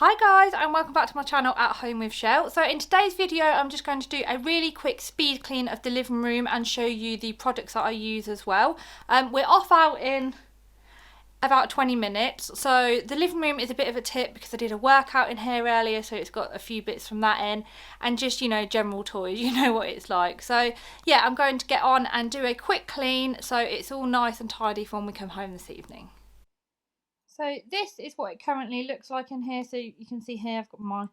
Hi guys, and welcome back to my channel At Home with Chelle. So in today's video I'm just going to do a really quick speed clean of the living room and show you the products that I use as well. We're off out in about 20 minutes. So the living room is a bit of a tip because I did a workout in here earlier, so it's got a few bits from that in, and just, you know, general toys, you know what it's like. So yeah, I'm going to get on and do a quick clean so it's all nice and tidy for when we come home this evening. So this is what it currently looks like in here. So you can see here I've got my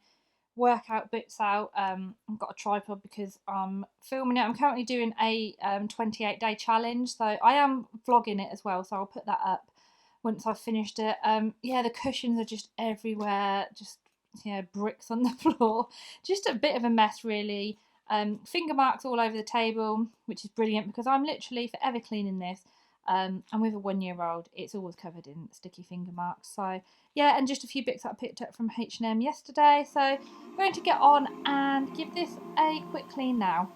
workout bits out. I've got a tripod because I'm filming it. I'm currently doing a 28-day challenge, so I am vlogging it as well, so I'll put that up once I've finished it. Yeah, the cushions are just everywhere, just, yeah, bricks on the floor. Just a bit of a mess really. Finger marks all over the table, which is brilliant because I'm literally forever cleaning this. And with a 1-year-old, it's always covered in sticky finger marks. So yeah, and just a few bits that I picked up from H&M yesterday. So I'm going to get on and give this a quick clean now.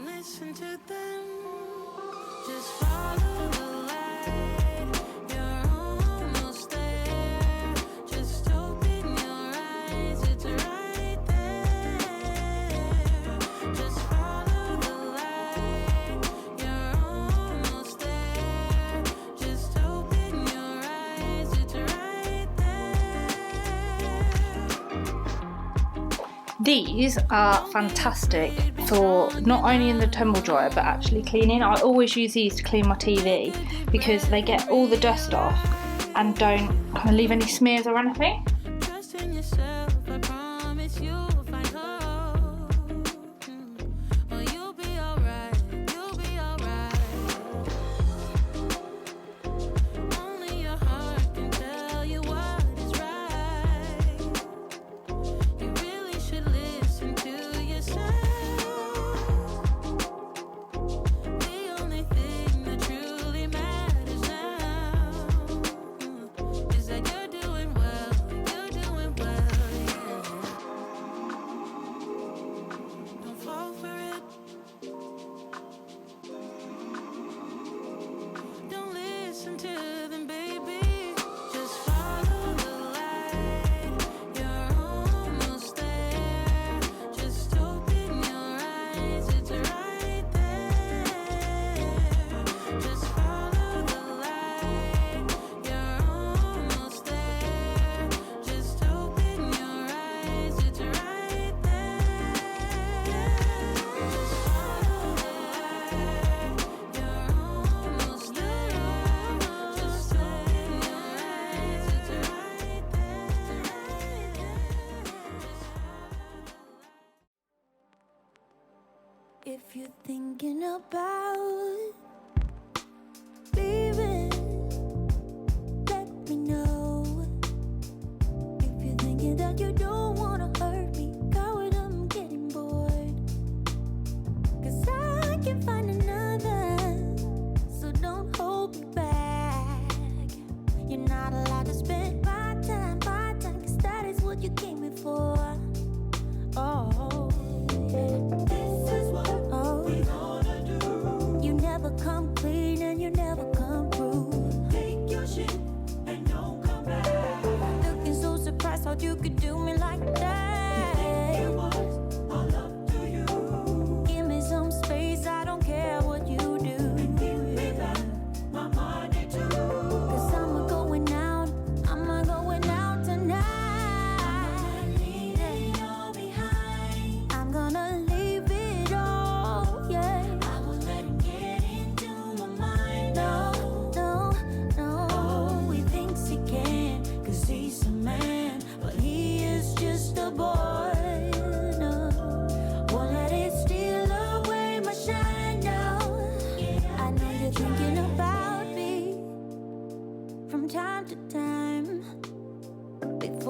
Listen to them, just follow the light. You're almost there. Just open your eyes, it's right there. Just follow the light. You're almost there. Just open your eyes, it's right there. These are fantastic for not only in the tumble dryer but actually cleaning. I always use these to clean my TV because they get all the dust off and don't kind of leave any smears or anything. Trust in yourself, I promise you'll find hope. Oh, you'll be alright, you'll be alright. Only your heart can tell you what is right. You really should listen to yourself. The only thing that truly matters now is that you're doing well, yeah. Don't fall for it. Don't listen to them, baby. Just follow the light. You're almost there. Just open your eyes, it's right there. Just follow the light. You're almost there. Just open your eyes, it's right there. Just follow the light. You're almost there. Just open your eyes, it's right there. If you're thinking about leaving, let me know. If you're thinking that you don't wanna hurt me, coward, I'm getting bored. 'Cause I can find another, so don't hold me back. You're not allowed to spend my time, 'cause that is what you came here for. Oh, this is what we gonna do. You never come clean and you never come through. Take your shit and don't come back. Looking so surprised how you could do me like that. You think it was my love to you. Give me some space, I don't care what you do. And give me back my money too. 'Cause I'm going out tonight.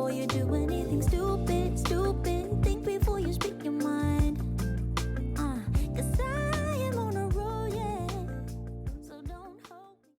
before you do anything stupid, stupid. Think before you speak your mind.